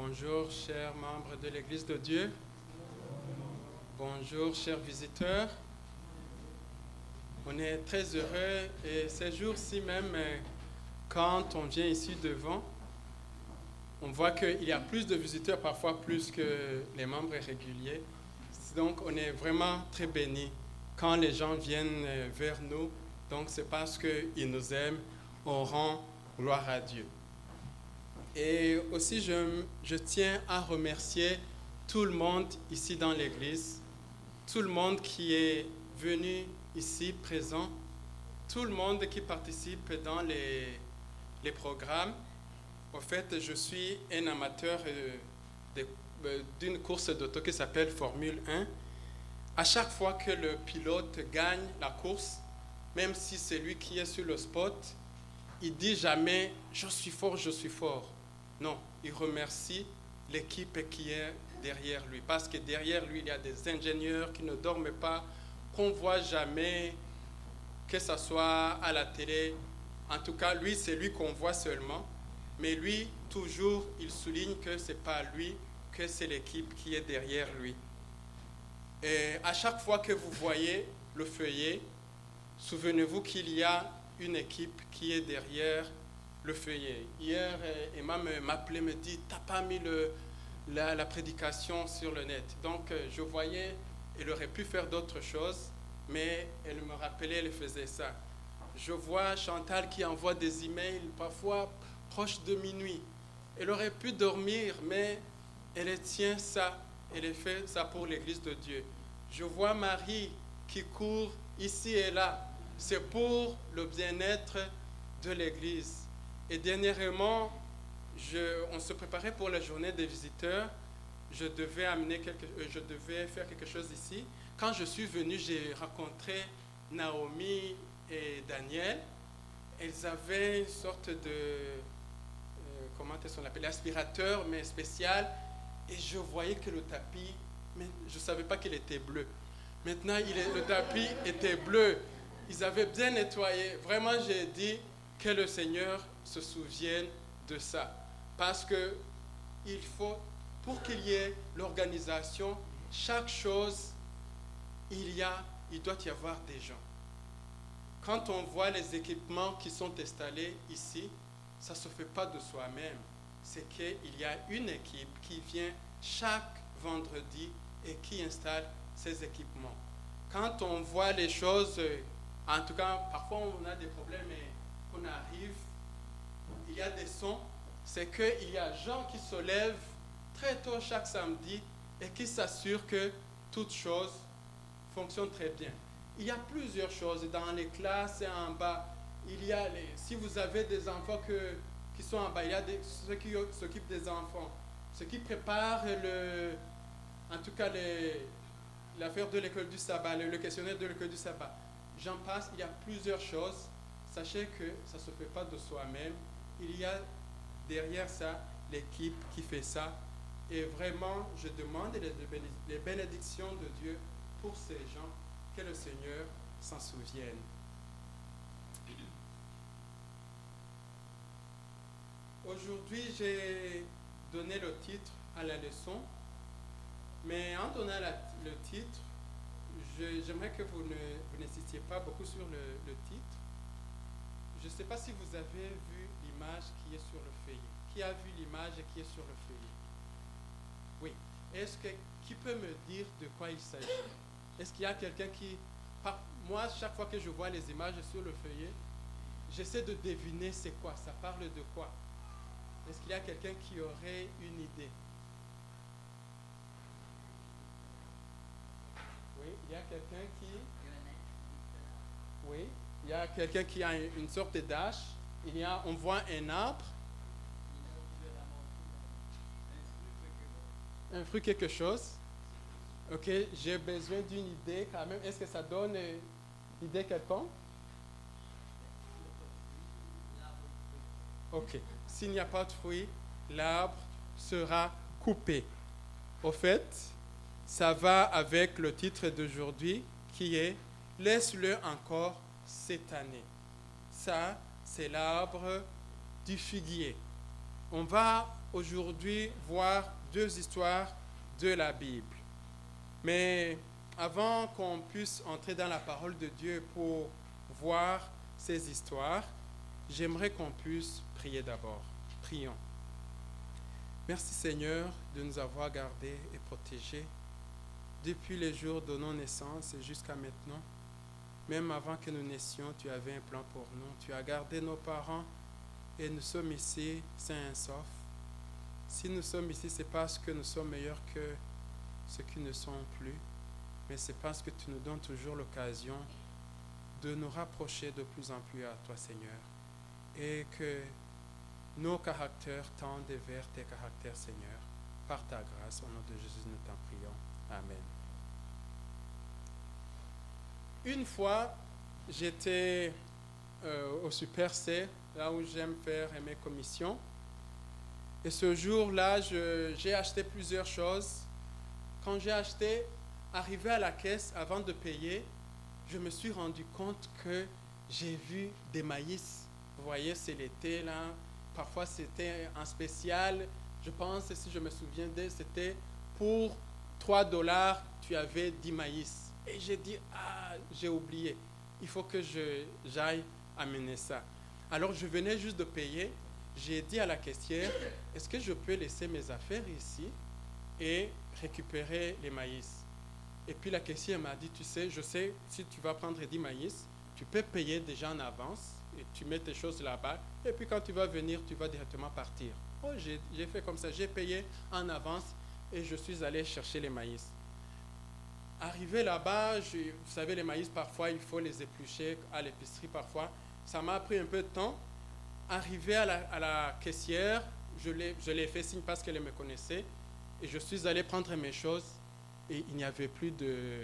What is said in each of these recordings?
Bonjour, chers membres de l'Église de Dieu. Bonjour, chers visiteurs. On est très heureux et ces jours-ci même, quand on vient ici devant, on voit qu'il y a plus de visiteurs, parfois plus que les membres réguliers. Donc, on est vraiment très bénis quand les gens viennent vers nous. Donc, c'est parce qu'ils nous aiment, on rend gloire à Dieu. Et aussi, je tiens à remercier tout le monde ici dans l'église, tout le monde qui est venu ici présent, tout le monde qui participe dans les programmes. En fait, je suis un amateur d'une course d'auto qui s'appelle Formule 1. À chaque fois que le pilote gagne la course, même si c'est lui qui est sur le spot, il dit jamais « je suis fort, je suis fort ». Non, il remercie l'équipe qui est derrière lui. Parce que derrière lui, il y a des ingénieurs qui ne dorment pas, qu'on ne voit jamais, que ce soit à la télé. En tout cas, lui, c'est lui qu'on voit seulement. Mais lui, toujours, il souligne que ce n'est pas lui, que c'est l'équipe qui est derrière lui. Et à chaque fois que vous voyez le feuillet, souvenez-vous qu'il y a une équipe qui est derrière le feuillet. Hier, Emma m'appelait, me dit, t'as pas mis la prédication sur le net. Donc, je voyais, elle aurait pu faire d'autres choses, mais elle me rappelait, elle faisait ça. Je vois Chantal qui envoie des emails, parfois proches de minuit. Elle aurait pu dormir, mais elle tient ça, elle fait ça pour l'Église de Dieu. Je vois Marie qui court ici et là. C'est pour le bien-être de l'Église. Et dernièrement, on se préparait pour la journée des visiteurs. Je devais faire quelque chose ici. Quand je suis venu, j'ai rencontré Naomi et Daniel. Ils avaient une sorte de, comment est-ce qu'on l'appelle, aspirateur, mais spécial. Et je voyais que le tapis, mais je ne savais pas qu'il était bleu. Maintenant, le tapis était bleu. Ils avaient bien nettoyé. Vraiment, j'ai dit que le Seigneur se souvienne de ça. Parce que pour qu'il y ait l'organisation, chaque chose, il doit y avoir des gens. Quand on voit les équipements qui sont installés ici, ça ne se fait pas de soi-même. C'est qu'il y a une équipe qui vient chaque vendredi et qui installe ces équipements. Quand on voit les choses, en tout cas, parfois on a des problèmes et qu'on arrive, il y a des sons, c'est qu'il y a gens qui se lèvent très tôt chaque samedi et qui s'assurent que toute chose fonctionne très bien. Il y a plusieurs choses dans les classes et en bas. Si vous avez des enfants qui sont en bas, il y a ceux qui s'occupent des enfants, ceux qui préparent en tout cas l'affaire de l'école du sabbat, le questionnaire de l'école du sabbat. J'en passe, il y a plusieurs choses. Sachez que ça ne se fait pas de soi-même. Il y a derrière ça l'équipe qui fait ça. Et vraiment, je demande les bénédictions de Dieu pour ces gens, que le Seigneur s'en souvienne. Aujourd'hui, j'ai donné le titre à la leçon, mais en donnant le titre, j'aimerais que vous n'insistiez pas beaucoup sur le titre. Je ne sais pas si vous avez vu l'image qui est sur le feuillet. Qui a vu l'image qui est sur le feuillet? Oui. Qui peut me dire de quoi il s'agit? Est-ce qu'il y a quelqu'un qui... Moi, chaque fois que je vois les images sur le feuillet, j'essaie de deviner c'est quoi, ça parle de quoi. Est-ce qu'il y a quelqu'un qui aurait une idée? Oui, il y a quelqu'un qui... Oui, il y a quelqu'un qui a une sorte d'âge. On voit un arbre. Un fruit quelque chose. Ok, j'ai besoin d'une idée quand même. Est-ce que ça donne une idée quelconque? Ok, s'il n'y a pas de fruit, l'arbre sera coupé. Au fait, ça va avec le titre d'aujourd'hui qui est « Laisse-le encore cette année ». Ça, c'est l'arbre du figuier. On va aujourd'hui voir deux histoires de la Bible. Mais avant qu'on puisse entrer dans la parole de Dieu pour voir ces histoires, j'aimerais qu'on puisse prier d'abord. Prions. Merci Seigneur de nous avoir gardés et protégés depuis les jours de nos naissances et jusqu'à maintenant. Même avant que nous naissions, tu avais un plan pour nous. Tu as gardé nos parents et nous sommes ici sains et saufs. Si nous sommes ici, c'est parce que nous sommes meilleurs que ceux qui ne sont plus, mais c'est parce que tu nous donnes toujours l'occasion de nous rapprocher de plus en plus à toi, Seigneur, et que nos caractères tendent vers tes caractères, Seigneur. Par ta grâce, au nom de Jésus, nous t'en prions. Amen. Une fois, j'étais au Super C, là où j'aime faire mes commissions. Et ce jour-là, j'ai acheté plusieurs choses. Quand j'ai acheté, arrivé à la caisse, avant de payer, je me suis rendu compte que j'ai vu des maïs. Vous voyez, c'est l'été, là. Parfois, c'était en spécial. Je pense, si je me souviens, c'était pour $3, tu avais 10 maïs. Et j'ai dit, j'ai oublié. Il faut que j'aille amener ça. Alors, je venais juste de payer. J'ai dit à la caissière, est-ce que je peux laisser mes affaires ici et récupérer les maïs? Et puis la caissière m'a dit, tu sais, je sais, si tu vas prendre 10 maïs, tu peux payer déjà en avance et tu mets tes choses là-bas. Et puis quand tu vas venir, tu vas directement partir. Oh, j'ai fait comme ça, j'ai payé en avance et je suis allé chercher les maïs. Arrivé là-bas, vous savez, les maïs, parfois, il faut les éplucher à l'épicerie, parfois. Ça m'a pris un peu de temps. Arrivé à la caissière, je l'ai fait signe parce qu'elle me connaissait. Et je suis allé prendre mes choses et il n'y avait plus de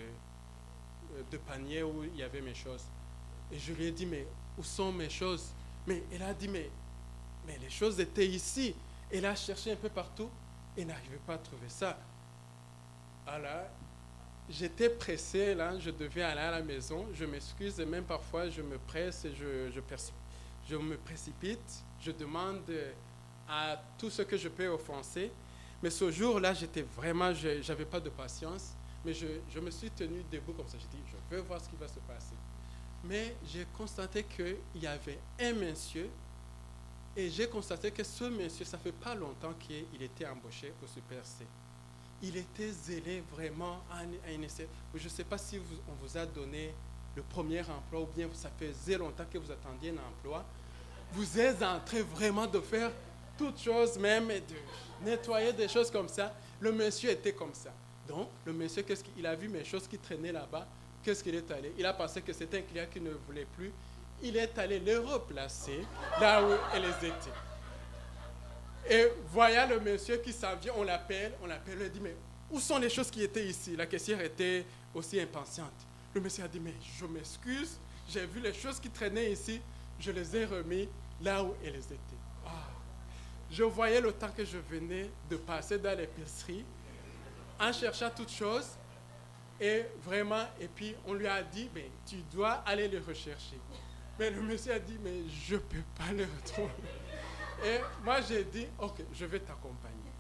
panier où il y avait mes choses. Et je lui ai dit, mais où sont mes choses? Mais elle a dit, mais les choses étaient ici. Elle a cherché un peu partout et n'arrivait pas à trouver ça. Alors, j'étais pressé, là, je devais aller à la maison. Je m'excuse, et même parfois je me presse et je me précipite. Je demande à tout ce que je peux offenser. Mais ce jour-là, je n'avais pas de patience. Mais je me suis tenu debout comme ça. J'ai dit, je veux voir ce qui va se passer. Mais j'ai constaté qu'il y avait un monsieur. Et j'ai constaté que ce monsieur, ça ne fait pas longtemps qu'il était embauché au Super C. Il était zélé vraiment à un essai. Je ne sais pas si on vous a donné le premier emploi ou bien ça faisait longtemps que vous attendiez un emploi. Vous êtes en train vraiment de faire toutes choses, même de nettoyer des choses comme ça. Le monsieur était comme ça. Donc, le monsieur, il a vu mes choses qui traînaient là-bas. Qu'est-ce qu'il est allé? Il a pensé que c'était un client qui ne voulait plus. Il est allé les replacer là où elles étaient. Et voyant le monsieur qui s'en vient, on l'appelle, il dit, mais où sont les choses qui étaient ici? La caissière était aussi impatiente. Le monsieur a dit, mais je m'excuse, j'ai vu les choses qui traînaient ici, je les ai remis là où elles étaient. Je voyais le temps que je venais de passer dans l'épicerie en cherchant toutes choses. Et vraiment, et puis on lui a dit, mais tu dois aller les rechercher. Mais le monsieur a dit, mais je ne peux pas les retrouver. Et moi j'ai dit, ok, je vais t'accompagner.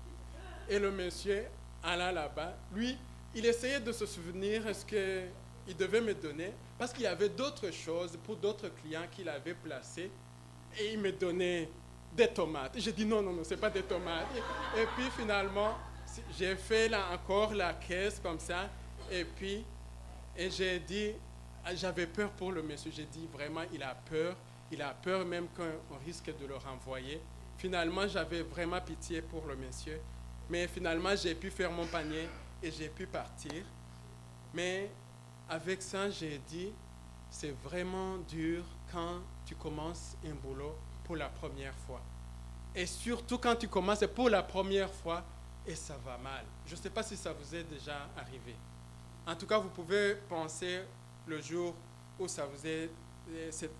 Et le monsieur alla là-bas. Lui, il essayait de se souvenir ce qu'il devait me donner, parce qu'il y avait d'autres choses pour d'autres clients qu'il avait placés. Et il me donnait des tomates. J'ai dit, non, ce n'est pas des tomates. Et puis finalement, j'ai fait là encore la caisse comme ça. Et j'ai dit, j'avais peur pour le monsieur. J'ai dit, vraiment, il a peur même qu'on risque de le renvoyer. Finalement, j'avais vraiment pitié pour le monsieur. Mais finalement, j'ai pu faire mon panier et j'ai pu partir. Mais avec ça, j'ai dit, c'est vraiment dur quand tu commences un boulot pour la première fois. Et surtout quand tu commences pour la première fois et ça va mal. Je ne sais pas si ça vous est déjà arrivé. En tout cas, vous pouvez penser le jour où c'est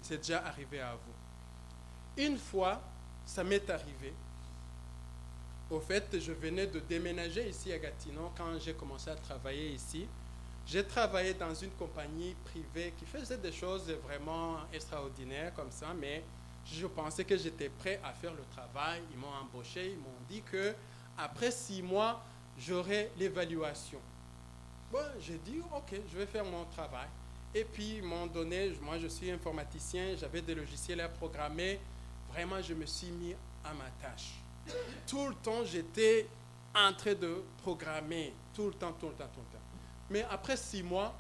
déjà arrivé à vous. Une fois, ça m'est arrivé. Au fait, je venais de déménager ici à Gatineau quand j'ai commencé à travailler ici. J'ai travaillé dans une compagnie privée qui faisait des choses vraiment extraordinaires comme ça, mais Je pensais que j'étais prêt à faire le travail. Ils m'ont embauché. Ils m'ont dit qu'après 6 mois, j'aurai l'évaluation. Bon, j'ai dit, OK, je vais faire mon travail. Et puis, ils m'ont donné, moi je suis informaticien, j'avais des logiciels à programmer. Vraiment, je me suis mis à ma tâche. Tout le temps, j'étais en train de programmer. Tout le temps. Mais après 6 mois,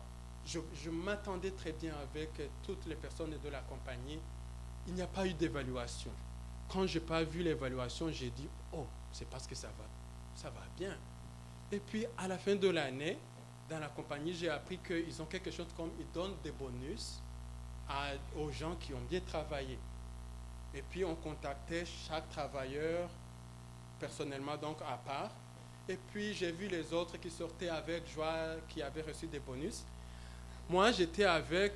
je m'attendais très bien avec toutes les personnes de la compagnie. Il n'y a pas eu d'évaluation. Quand je n'ai pas vu l'évaluation, j'ai dit, oh, c'est parce que ça va bien. Et puis, à la fin de l'année, dans la compagnie, j'ai appris qu'ils ont quelque chose comme, ils donnent des bonus aux gens qui ont bien travaillé. Et puis, on contactait chaque travailleur personnellement, donc à part. Et puis, j'ai vu les autres qui sortaient avec joie, qui avaient reçu des bonus. Moi, j'étais avec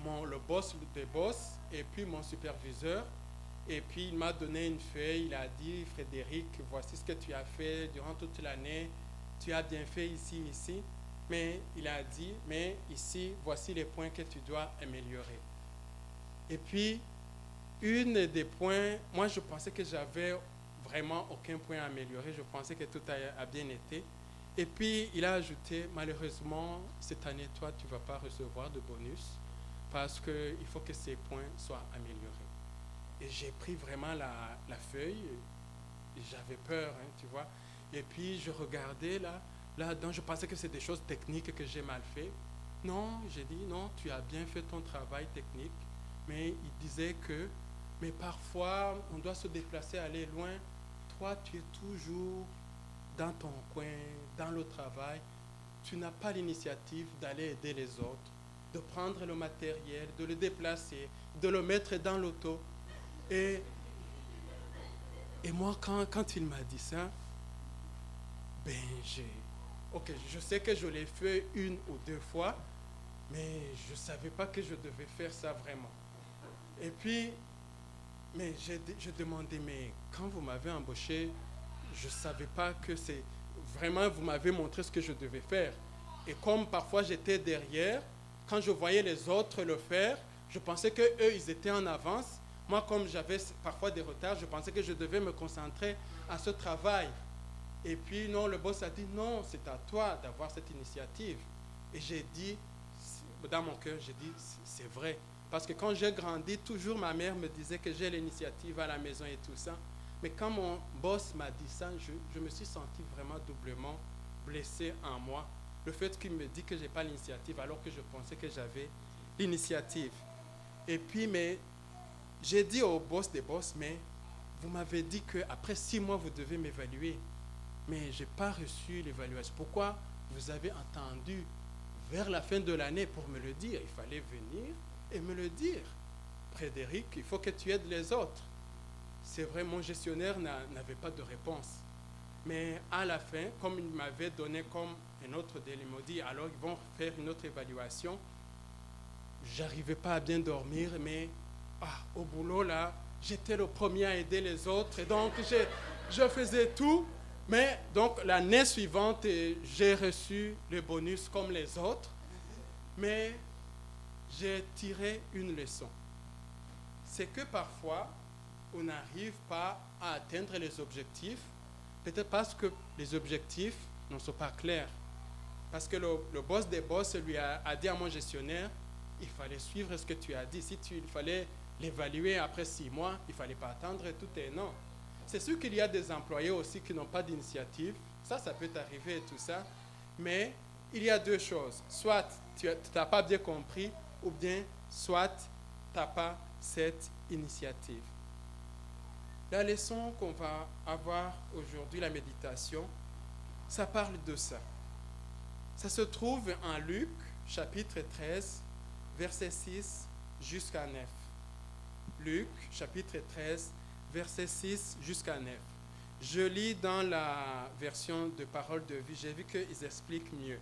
le boss des boss et puis mon superviseur. Et puis, il m'a donné une feuille. Il a dit, Frédéric, voici ce que tu as fait durant toute l'année. Tu as bien fait ici. Mais il a dit, mais ici, voici les points que tu dois améliorer. Et puis, une des points, moi je pensais que j'avais vraiment aucun point à améliorer. Je pensais que tout a bien été. Et puis, il a ajouté, malheureusement, cette année, toi, tu ne vas pas recevoir de bonus parce qu'il faut que ces points soient améliorés. Et j'ai pris vraiment la feuille. J'avais peur, tu vois. Et puis, je regardais là-dedans, je pensais que c'est des choses techniques que j'ai mal fait. Non, j'ai dit, non, tu as bien fait ton travail technique. Mais il disait mais parfois, on doit se déplacer, aller loin. Toi, tu es toujours dans ton coin, dans le travail. Tu n'as pas l'initiative d'aller aider les autres, de prendre le matériel, de le déplacer, de le mettre dans l'auto. Et moi, quand il m'a dit ça, OK, je sais que je l'ai fait 1 ou 2 fois, mais je ne savais pas que je devais faire ça vraiment. Et puis, mais je demandais, mais quand vous m'avez embauché, je ne savais pas que c'est... Vraiment, vous m'avez montré ce que je devais faire. Et comme parfois j'étais derrière, quand je voyais les autres le faire, je pensais qu'eux, ils étaient en avance. Moi, comme j'avais parfois des retards, je pensais que je devais me concentrer à ce travail. Et puis, non, le boss a dit, non, c'est à toi d'avoir cette initiative. Et j'ai dit, dans mon cœur, j'ai dit, c'est vrai. Parce que quand j'ai grandi, toujours ma mère me disait que j'ai l'initiative à la maison et tout ça. Mais quand mon boss m'a dit ça, je me suis senti vraiment doublement blessé en moi. Le fait qu'il me dit que je n'ai pas l'initiative alors que je pensais que j'avais l'initiative. Et puis, mais j'ai dit au boss des boss, mais vous m'avez dit qu'après 6 mois, vous devez m'évaluer. Mais je n'ai pas reçu l'évaluation. Pourquoi vous avez attendu vers la fin de l'année pour me le dire? Il fallait venir et me le dire. Frédéric, il faut que tu aides les autres. C'est vrai, mon gestionnaire n'avait pas de réponse. Mais à la fin, comme il m'avait donné comme un autre délai, il m'a dit, alors ils vont faire une autre évaluation. J'arrivais pas à bien dormir, mais au boulot, là, j'étais le premier à aider les autres. Et donc, je faisais tout. Mais donc, l'année suivante, j'ai reçu le bonus comme les autres. Mais j'ai tiré une leçon. C'est que parfois, on n'arrive pas à atteindre les objectifs, peut-être parce que les objectifs ne sont pas clairs. Parce que le boss des boss lui a dit à mon gestionnaire, il fallait suivre ce que tu as dit. Si il fallait l'évaluer après 6 mois, il ne fallait pas attendre tout un an. C'est sûr qu'il y a des employés aussi qui n'ont pas d'initiative. Ça peut t'arriver et tout ça. Mais il y a 2 choses. Soit tu n'as pas bien compris, ou bien soit tu n'as pas cette initiative. La leçon qu'on va avoir aujourd'hui, la méditation, ça parle de ça. Ça se trouve en Luc, chapitre 13, verset 6 jusqu'à 9. Luc, chapitre 13, verset 6 jusqu'à 9. Je lis dans la version de Parole de vie, j'ai vu qu'ils expliquent mieux.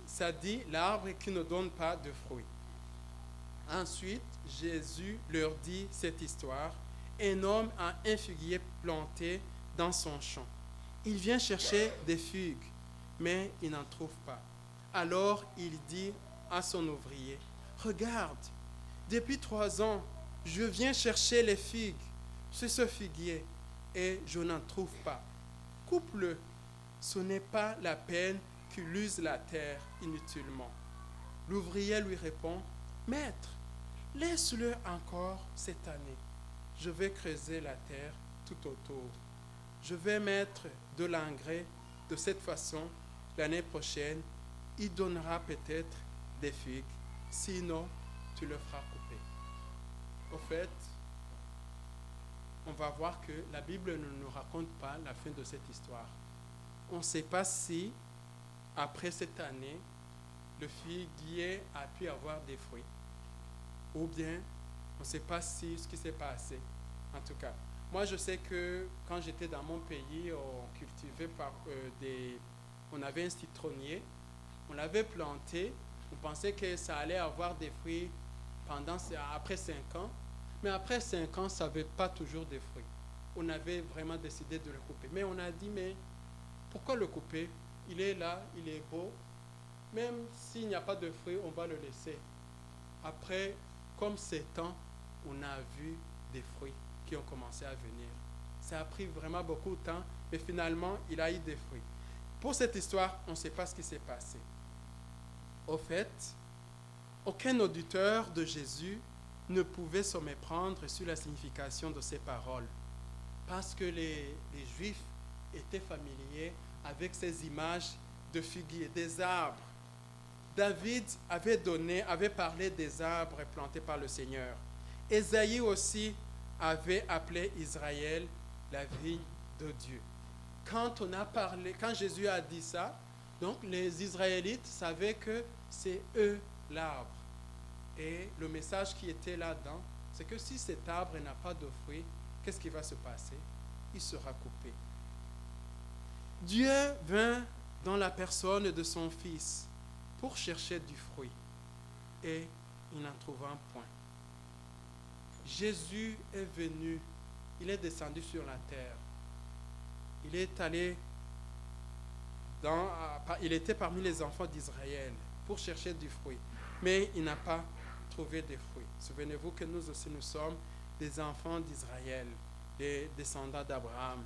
Ça dit, l'arbre qui ne donne pas de fruits. Ensuite, Jésus leur dit cette histoire. Un homme a un figuier planté dans son champ. Il vient chercher des figues, mais il n'en trouve pas. Alors il dit à son ouvrier, « Regarde, depuis 3 ans, Je viens chercher les figues sur ce figuier et je n'en trouve pas. Coupe-le. Ce n'est pas la peine qu'il use la terre inutilement. L'ouvrier lui répond, Maître, laisse-le encore cette année. Je vais creuser la terre tout autour. Je vais mettre de l'engrais. De cette façon, l'année prochaine, il donnera peut-être des figues. Sinon, tu le feras couper. Au fait, on va voir que la Bible ne nous raconte pas la fin de cette histoire. On ne sait pas si, après cette année, le figuier a pu avoir des fruits. Ou bien, on ne sait pas si ce qui s'est passé. En tout cas, moi je sais que quand j'étais dans mon pays, on cultivait on avait un citronnier, on l'avait planté, on pensait que ça allait avoir des fruits après 5 ans, mais après 5 ans, ça n'avait pas toujours des fruits. On avait vraiment décidé de le couper. Mais on a dit, mais pourquoi le couper? Il est là, il est beau. Même s'il n'y a pas de fruits, on va le laisser. Après, comme c'est temps, on a vu des fruits qui ont commencé à venir. Ça a pris vraiment beaucoup de temps, mais finalement, il a eu des fruits. Pour cette histoire, on ne sait pas ce qui s'est passé. Au fait, aucun auditeur de Jésus ne pouvait se méprendre sur la signification de ces paroles, parce que les Juifs étaient familiers avec ces images de figuiers, des arbres. David avait parlé des arbres plantés par le Seigneur. Ésaïe aussi avait appelé Israël la vigne de Dieu. Quand Jésus a dit ça, donc les Israélites savaient que c'est eux l'arbre. Et le message qui était là-dedans, c'est que si cet arbre n'a pas de fruits, qu'est-ce qui va se passer? Il sera coupé. Dieu vint dans la personne de son Fils pour chercher du fruit, et il n'en trouva point. Jésus est venu, il est descendu sur la terre. Il est allé il était parmi les enfants d'Israël pour chercher du fruit, mais il n'a pas trouvé de fruits. Souvenez-vous que nous aussi nous sommes des enfants d'Israël, des descendants d'Abraham.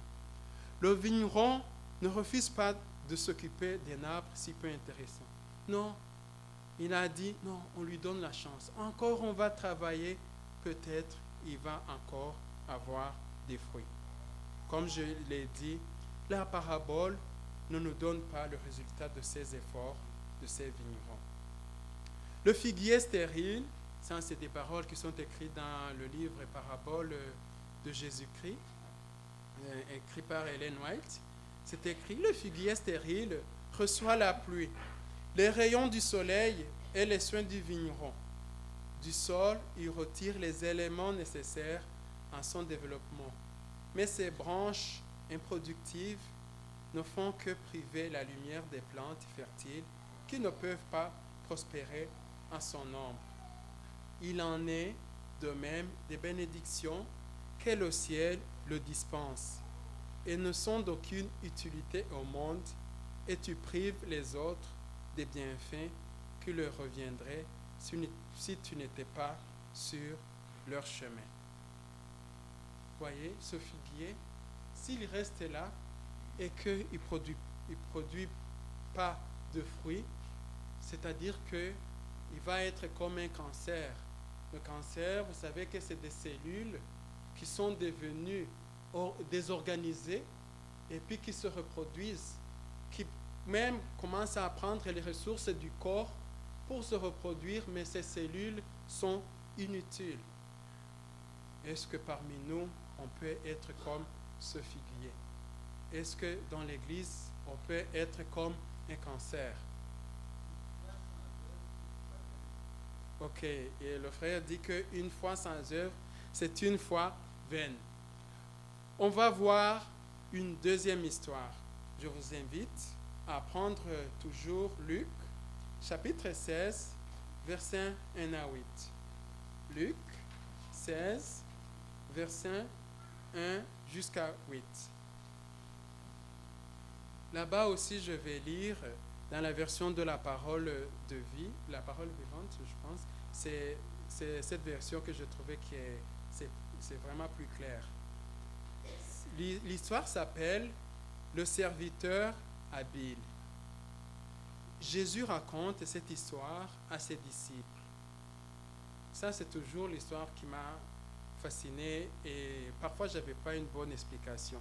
Le vigneron ne refuse pas de s'occuper d'un arbre si peu intéressant. Non, il a dit, non, on lui donne la chance. Encore on va travailler, peut-être il va encore avoir des fruits. Comme je l'ai dit, la parabole ne nous donne pas le résultat de ces efforts de ces vignerons. Le figuier stérile, ça c'est des paroles qui sont écrites dans le livre Paraboles de Jésus-Christ, écrit par Ellen White. C'est écrit, le figuier stérile reçoit la pluie, les rayons du soleil et les soins du vigneron. Du sol, il retire les éléments nécessaires à son développement. Mais ses branches improductives ne font que priver la lumière des plantes fertiles qui ne peuvent pas prospérer à son ombre. Il en est de même des bénédictions que le ciel le dispense et ne sont d'aucune utilité au monde, et tu prives les autres des bienfaits qui leur reviendraient si tu n'étais pas sur leur chemin. Voyez, ce figuier, s'il reste là et qu'il ne produit pas de fruits, c'est-à-dire qu'il va être comme un cancer. Le cancer, vous savez que c'est des cellules qui sont devenues désorganisées et puis qui se reproduisent, qui même commencent à prendre les ressources du corps pour se reproduire, mais ces cellules sont inutiles. Est-ce que parmi nous, on peut être comme ce figuier? Est-ce que dans l'Église, on peut être comme un cancer? Ok, et le frère dit qu'une foi sans œuvre, c'est une foi vaine. On va voir une deuxième histoire. Je vous invite à prendre toujours Luc, chapitre 16, versets 1 à 8. Luc 16, versets 1 jusqu'à 8. Là-bas aussi, je vais lire dans la version de la parole de vie, la parole vivante, je pense, c'est c'est cette version que je trouvais c'est vraiment plus clair. L'histoire s'appelle Le serviteur habile. Jésus raconte cette histoire à ses disciples. Ça, c'est toujours l'histoire qui m'a fasciné et parfois, je n'avais pas une bonne explication.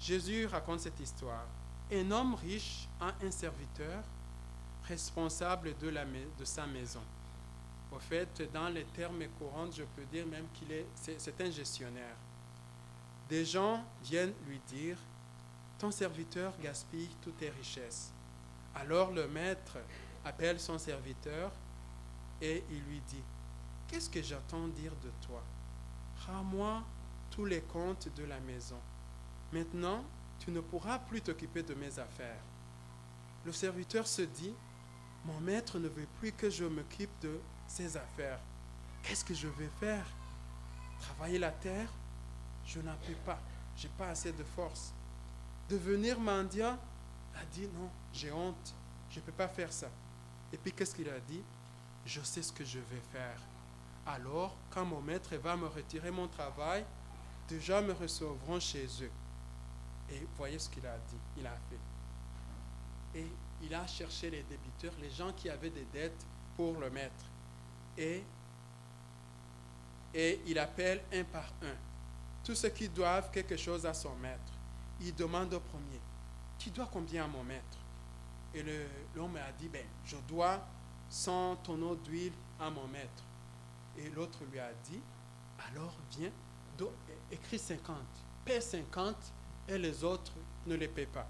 Jésus raconte cette histoire. Un homme riche a un serviteur responsable de sa maison. Au fait, dans les termes courants, je peux dire même c'est un gestionnaire. Des gens viennent lui dire, ton serviteur gaspille toutes tes richesses. Alors le maître appelle son serviteur et il lui dit, qu'est-ce que j'entends dire de toi? Rends-moi tous les comptes de la maison. Maintenant, tu ne pourras plus t'occuper de mes affaires. Le serviteur se dit, mon maître ne veut plus que je m'occupe de ses affaires. Qu'est-ce que je vais faire? Travailler la terre? Je n'en peux pas. Je n'ai pas assez de force. Devenir mendiant? Il a dit, non, j'ai honte. Je ne peux pas faire ça. Et puis, qu'est-ce qu'il a dit? Je sais ce que je vais faire. Alors, quand mon maître va me retirer mon travail, des gens me recevront chez eux. Et voyez ce qu'il a dit, il a fait. Et il a cherché les débiteurs, les gens qui avaient des dettes pour le maître. Et il appelle un par un tous ceux qui doivent quelque chose à son maître. Il demande au premier, tu dois combien à mon maître? Et l'homme a dit, je dois 100 tonneaux d'huile à mon maître. Et l'autre lui a dit, alors viens, écris 50, paie 50 et les autres ne les paient pas.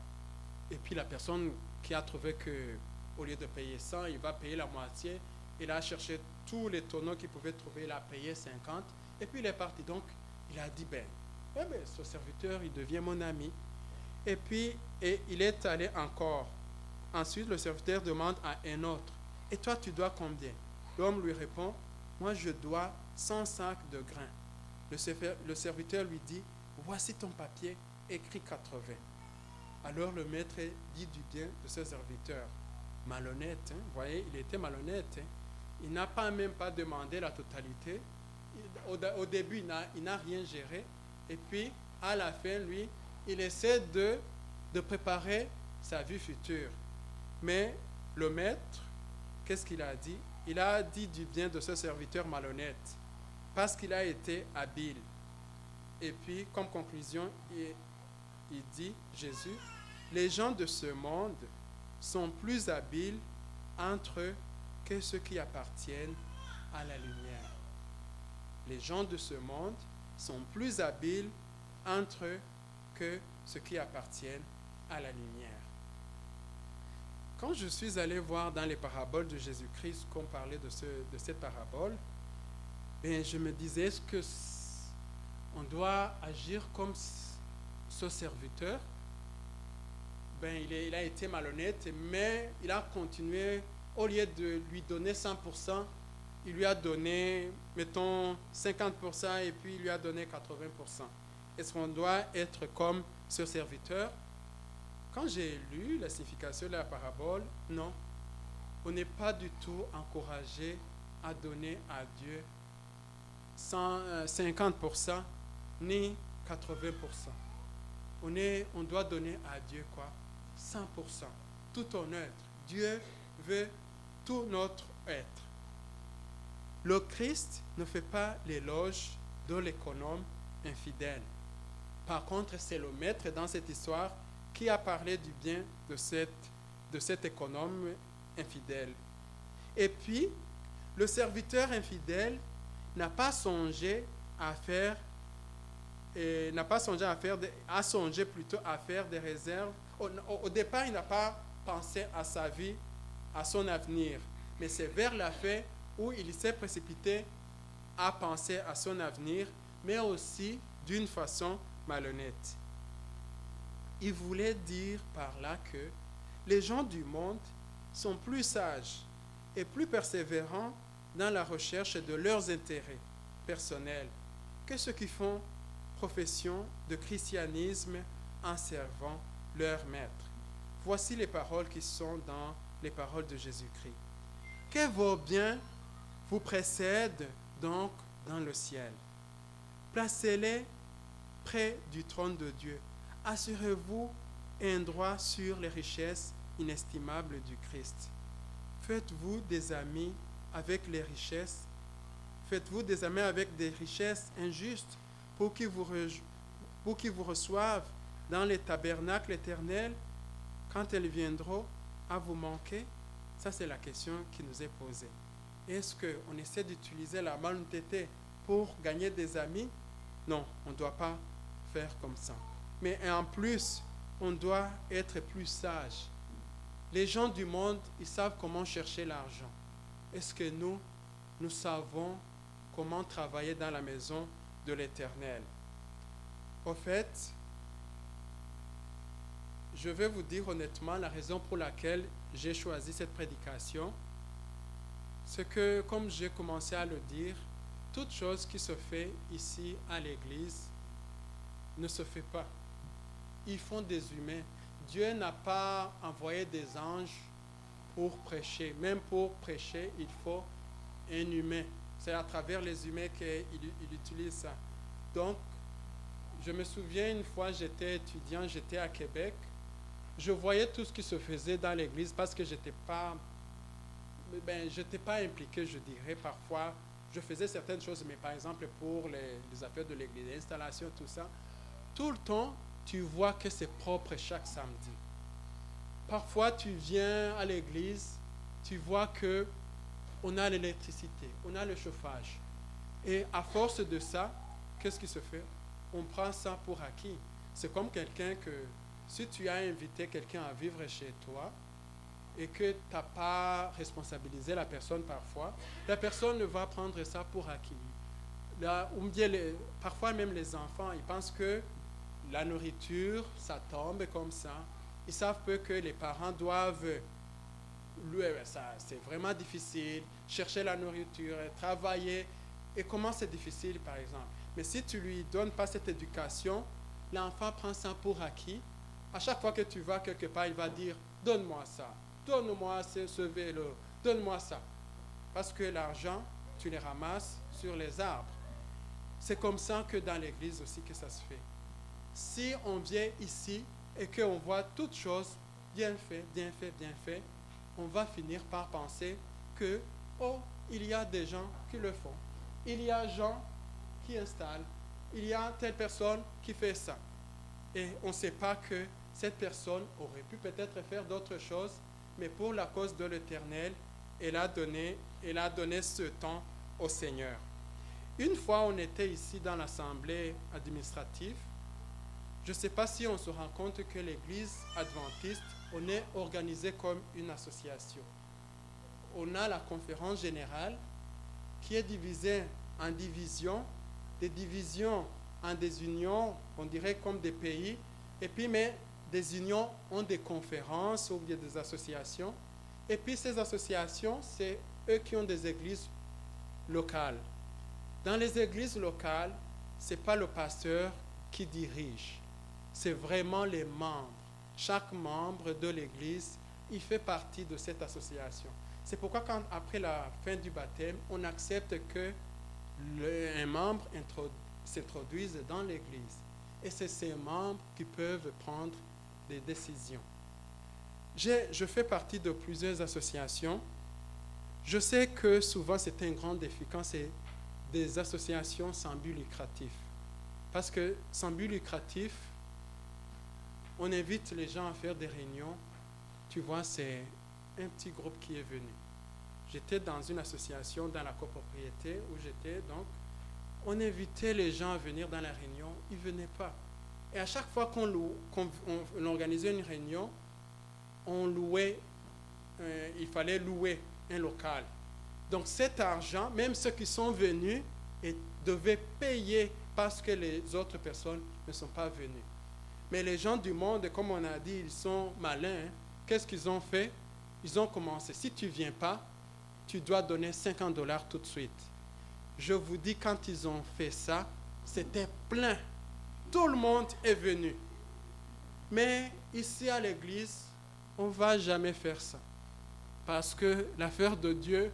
Et puis la personne qui a trouvé que au lieu de payer 100, il va payer la moitié, il a cherché tous les tonneaux qu'il pouvait trouver, il a payé 50 et puis il est parti. Donc il a dit, ce serviteur, il devient mon ami. Et puis il est allé encore. Ensuite, le serviteur demande à un autre, et toi, tu dois combien? L'homme lui répond, moi, je dois 100 sacs de grains. Le serviteur lui dit, voici ton papier, écris 80. Alors le maître dit du bien de ce serviteur. Malhonnête, vous voyez, il était malhonnête. Il n'a même pas demandé la totalité. Au début, il n'a rien géré. Et puis, à la fin, lui, il essaie de préparer sa vie future. Mais le maître, qu'est-ce qu'il a dit? Il a dit du bien de ce serviteur malhonnête parce qu'il a été habile. Et puis, comme conclusion, il dit, Jésus, les gens de ce monde sont plus habiles entre eux que ceux qui appartiennent à la lumière. Les gens de ce monde sont plus habiles entre eux que ceux qui appartiennent à la lumière. Quand je suis allé voir dans les paraboles de Jésus-Christ qu'on parlait de cette parabole, je me disais, est-ce qu'on doit agir comme ce serviteur? Il a été malhonnête, mais il a continué, au lieu de lui donner 100%, il lui a donné, mettons, 50% et puis il lui a donné 80%. Est-ce qu'on doit être comme ce serviteur? Quand j'ai lu la signification de la parabole, non. On n'est pas du tout encouragé à donner à Dieu 50% ni 80%. On doit donner à Dieu quoi? 100%. Tout ton être. Dieu veut tout notre être. Le Christ ne fait pas l'éloge de l'économe infidèle. Par contre, c'est le maître dans cette histoire qui a parlé du bien de cet économe infidèle. Et puis, le serviteur infidèle n'a pas songé à faire des réserves. Au départ, il n'a pas pensé à sa vie, à son avenir. Mais c'est vers la fin où il s'est précipité à penser à son avenir, mais aussi d'une façon malhonnête. Il voulait dire par là que les gens du monde sont plus sages et plus persévérants dans la recherche de leurs intérêts personnels que ceux qui font profession de christianisme en servant leur maître. Voici les paroles qui sont dans les paroles de Jésus-Christ. Que vaut bien vous précèdent donc dans le ciel. Placez-les près du trône de Dieu. Assurez-vous un droit sur les richesses inestimables du Christ. Faites-vous des amis avec les richesses. Faites-vous des amis avec des richesses injustes pour qu'ils vous reçoivent dans les tabernacles éternels quand elles viendront à vous manquer. Ça, c'est la question qui nous est posée. Est-ce qu'on essaie d'utiliser la malhonnêteté pour gagner des amis? Non, on ne doit pas faire comme ça. Mais en plus, on doit être plus sage. Les gens du monde, ils savent comment chercher l'argent. Est-ce que nous savons comment travailler dans la maison de l'Éternel? Au fait, je vais vous dire honnêtement la raison pour laquelle j'ai choisi cette prédication. C'est que, comme j'ai commencé à le dire, toute chose qui se fait ici à l'Église ne se fait pas. Ils font des humains. Dieu n'a pas envoyé des anges pour prêcher. Même pour prêcher, il faut un humain. C'est à travers les humains qu'il utilise ça. Donc, je me souviens une fois, j'étais étudiant, j'étais à Québec. Je voyais tout ce qui se faisait dans l'église parce que j'étais pas impliqué, je dirais. Parfois, je faisais certaines choses, mais par exemple pour les affaires de l'église, l'installation, tout ça, tout le temps, tu vois que c'est propre chaque samedi. Parfois, tu viens à l'église, tu vois que on a l'électricité, on a le chauffage. Et à force de ça, qu'est-ce qui se fait? On prend ça pour acquis. C'est comme quelqu'un que, si tu as invité quelqu'un à vivre chez toi et que tu n'as pas responsabilisé la personne parfois, la personne va prendre ça pour acquis. Là, parfois même les enfants, ils pensent que la nourriture, ça tombe comme ça. Ils savent peu que les parents doivent ça, c'est vraiment difficile, chercher la nourriture, travailler. Et comment c'est difficile, par exemple? Mais si tu lui donnes pas cette éducation, l'enfant prend ça pour acquis. À chaque fois que tu vas quelque part, il va dire, donne-moi ça, donne-moi ce vélo, donne-moi ça. Parce que l'argent, tu les ramasses sur les arbres. C'est comme ça que dans l'église aussi que ça se fait. Si on vient ici et qu'on voit toutes choses bien fait, bien fait, bien fait, on va finir par penser que, oh, il y a des gens qui le font. Il y a des gens qui installent. Il y a telle personne qui fait ça. Et on ne sait pas que cette personne aurait pu peut-être faire d'autres choses, mais pour la cause de l'Éternel, elle a donné ce temps au Seigneur. Une fois, on était ici dans l'assemblée administrative. Je ne sais pas si on se rend compte que l'Église adventiste, on est organisé comme une association. On a la conférence générale qui est divisée en divisions, des divisions en des unions, on dirait comme des pays, et puis mais des unions ont des conférences ou bien des associations, et puis ces associations, c'est eux qui ont des églises locales. Dans les églises locales, ce n'est pas le pasteur qui dirige, c'est vraiment les membres. Chaque membre de l'église, il fait partie de cette association. C'est pourquoi après la fin du baptême, on accepte que un membre s'introduise dans l'église. Et c'est ces membres qui peuvent prendre des décisions. Je fais partie de plusieurs associations. Je sais que souvent c'est un grand défi quand c'est des associations sans but lucratif. Parce que sans but lucratif, on invite les gens à faire des réunions. Tu vois, c'est un petit groupe qui est venu. J'étais dans une association dans la copropriété où j'étais, donc on invitait les gens à venir dans la réunion, ils ne venaient pas. Et à chaque fois qu'on organisait une réunion, il fallait louer un local. Donc cet argent, même ceux qui sont venus, devaient payer parce que les autres personnes ne sont pas venues. Mais les gens du monde, comme on a dit, ils sont malins. Hein? Qu'est-ce qu'ils ont fait? Ils ont commencé. Si tu ne viens pas, tu dois donner $50 tout de suite. Je vous dis, quand ils ont fait ça, c'était plein. Tout le monde est venu. Mais ici à l'église, on ne va jamais faire ça. Parce que l'affaire de Dieu,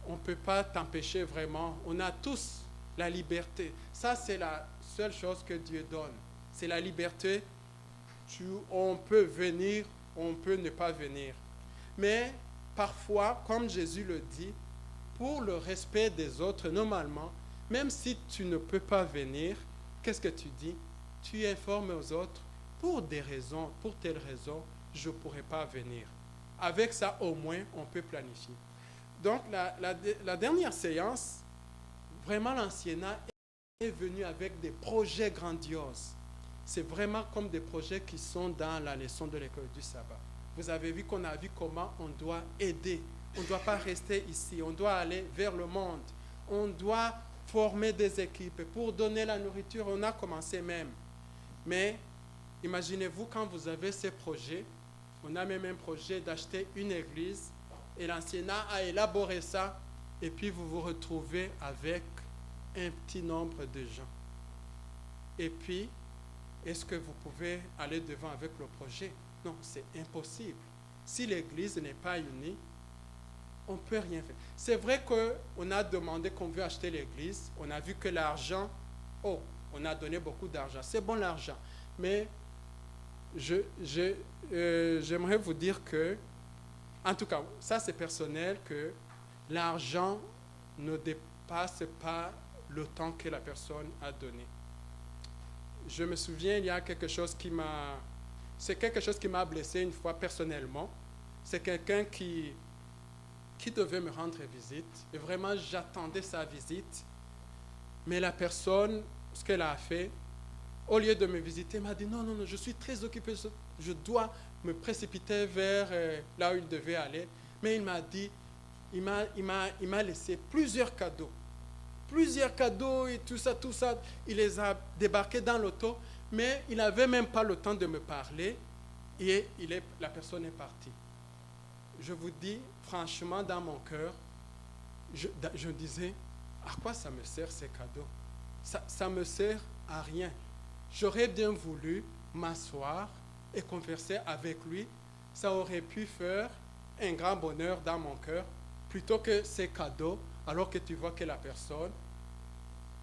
on ne peut pas t'empêcher vraiment. On a tous la liberté. Ça, c'est la seule chose que Dieu donne. C'est la liberté. On peut venir, on peut ne pas venir. Mais parfois, comme Jésus le dit, pour le respect des autres, normalement, même si tu ne peux pas venir, qu'est-ce que tu dis? Tu informes aux autres, pour des raisons, pour telles raisons, je ne pourrai pas venir. Avec ça, au moins, on peut planifier. Donc, la dernière séance, vraiment l'anciennat est venu avec des projets grandioses. C'est vraiment comme des projets qui sont dans la leçon de l'école du sabbat. Vous avez vu qu'on a vu comment on doit aider. On ne doit pas rester ici. On doit aller vers le monde. On doit former des équipes pour donner la nourriture. On a commencé même. Mais imaginez-vous quand vous avez ces projets. On a même un projet d'acheter une église. Et l'anciennat a élaboré ça. Et puis vous vous retrouvez avec un petit nombre de gens. Et puis, est-ce que vous pouvez aller devant avec le projet? Non, c'est impossible. Si l'église n'est pas unie, on ne peut rien faire. C'est vrai qu'on a demandé qu'on veut acheter l'église. On a vu que l'argent, on a donné beaucoup d'argent. C'est bon l'argent. Mais j'aimerais vous dire que, en tout cas, ça c'est personnel, que l'argent ne dépasse pas le temps que la personne a donné. Je me souviens, il y a quelque chose qui m'a blessé une fois personnellement. C'est quelqu'un qui devait me rendre visite. Et vraiment, j'attendais sa visite. Mais la personne, ce qu'elle a fait, au lieu de me visiter, m'a dit non, je suis très occupé. Je dois me précipiter vers là où il devait aller. Mais il m'a dit, il m'a laissé plusieurs cadeaux et tout ça. Il les a débarqués dans l'auto, mais il n'avait même pas le temps de me parler et la personne est partie. Je vous dis, franchement, dans mon cœur, je disais, à quoi ça me sert ces cadeaux? Ça me sert à rien. J'aurais bien voulu m'asseoir et converser avec lui. Ça aurait pu faire un grand bonheur dans mon cœur, plutôt que ces cadeaux, alors que tu vois que la personne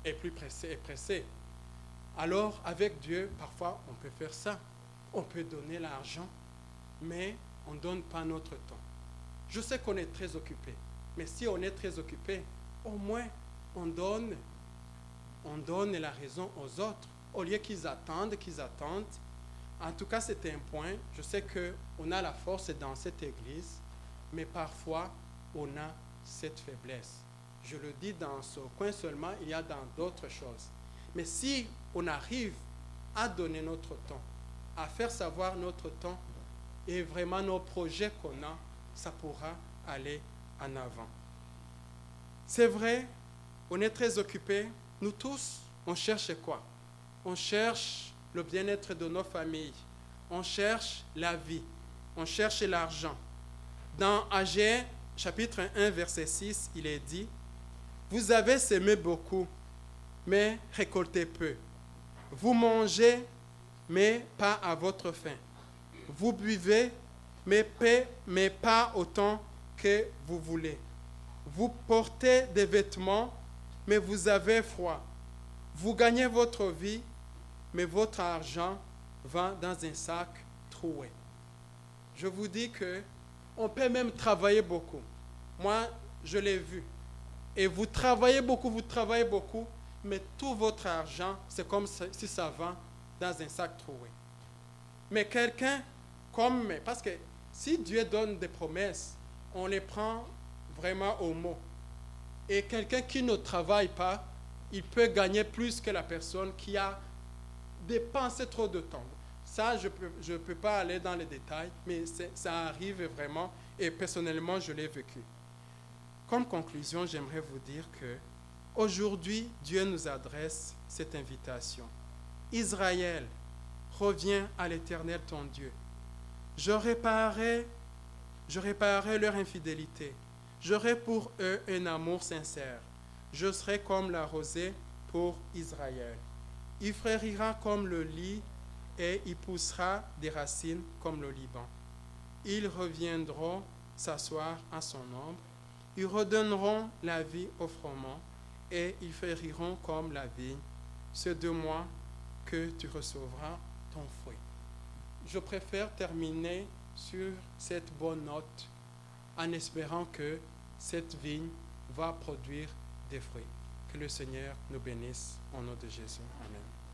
est plus pressée. Alors, avec Dieu, parfois, on peut faire ça. On peut donner l'argent, mais on ne donne pas notre temps. Je sais qu'on est très occupé, mais si on est très occupé, au moins, on donne la raison aux autres, au lieu qu'ils attendent. En tout cas, c'était un point. Je sais qu'on a la force dans cette église, mais parfois, on a cette faiblesse. Je le dis dans ce coin seulement, il y a dans d'autres choses. Mais si on arrive à donner notre temps, à faire savoir notre temps et vraiment nos projets qu'on a, ça pourra aller en avant. C'est vrai, on est très occupés. Nous tous, on cherche quoi? On cherche le bien-être de nos familles. On cherche la vie. On cherche l'argent. Dans Agé, chapitre 1, verset 6, il est dit, « Vous avez semé beaucoup, mais récoltez peu. Vous mangez, mais pas à votre faim. Vous buvez, mais pas autant que vous voulez. Vous portez des vêtements, mais vous avez froid. Vous gagnez votre vie, mais votre argent va dans un sac troué. » Je vous dis qu'on peut même travailler beaucoup. Moi, je l'ai vu. Et vous travaillez beaucoup, mais tout votre argent, c'est comme si ça va dans un sac troué. Mais quelqu'un parce que si Dieu donne des promesses, on les prend vraiment au mot. Et quelqu'un qui ne travaille pas, il peut gagner plus que la personne qui a dépensé trop de temps. Ça, je ne peux pas aller dans les détails, mais ça arrive vraiment, et personnellement, je l'ai vécu. Comme conclusion, j'aimerais vous dire que aujourd'hui, Dieu nous adresse cette invitation. Israël, reviens à l'Éternel ton Dieu. Je réparerai leur infidélité. J'aurai pour eux un amour sincère. Je serai comme la rosée pour Israël. Il fleurira comme le lit et il poussera des racines comme le Liban. Ils reviendront s'asseoir à son ombre. Ils redonneront la vie au froment et ils fleuriront comme la vigne. C'est de moi que tu recevras ton fruit. Je préfère terminer sur cette bonne note en espérant que cette vigne va produire des fruits. Que le Seigneur nous bénisse au nom de Jésus. Amen.